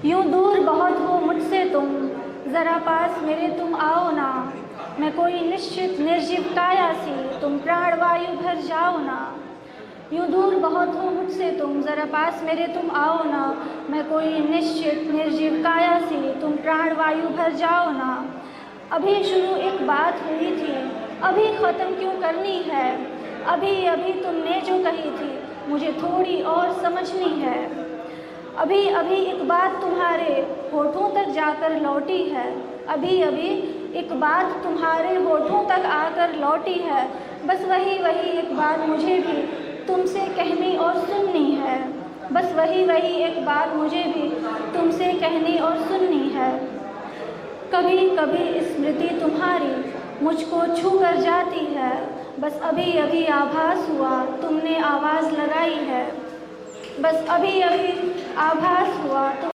यूं दूर बहुत हो मुझसे तुम, ज़रा पास मेरे तुम आओ ना। मैं कोई निश्चित निर्जीव काया सी, तुम प्राण वायु भर जाओ ना। यूं दूर बहुत हो मुझसे तुम, ज़रा पास मेरे तुम आओ ना। मैं कोई निश्चित निर्जीव काया सी, तुम प्राण वायु भर जाओ ना। अभी शुरू एक बात हुई थी, अभी ख़त्म क्यों करनी है। अभी अभी तुमने जो कही थी, मुझे थोड़ी और समझनी है। अभी अभी एक बात तुम्हारे होठों तक जाकर लौटी है। अभी अभी एक बात तुम्हारे होठों तक आकर लौटी है। बस वही वही एक बात मुझे भी तुमसे कहनी और सुननी है। बस वही वही एक बात मुझे भी तुमसे कहनी और सुननी है। कभी कभी स्मृति तुम्हारी मुझको छू कर जाती है। बस अभी अभी आभास हुआ तुमने आवाज़ लगाई है। बस अभी अभी आभास हुआ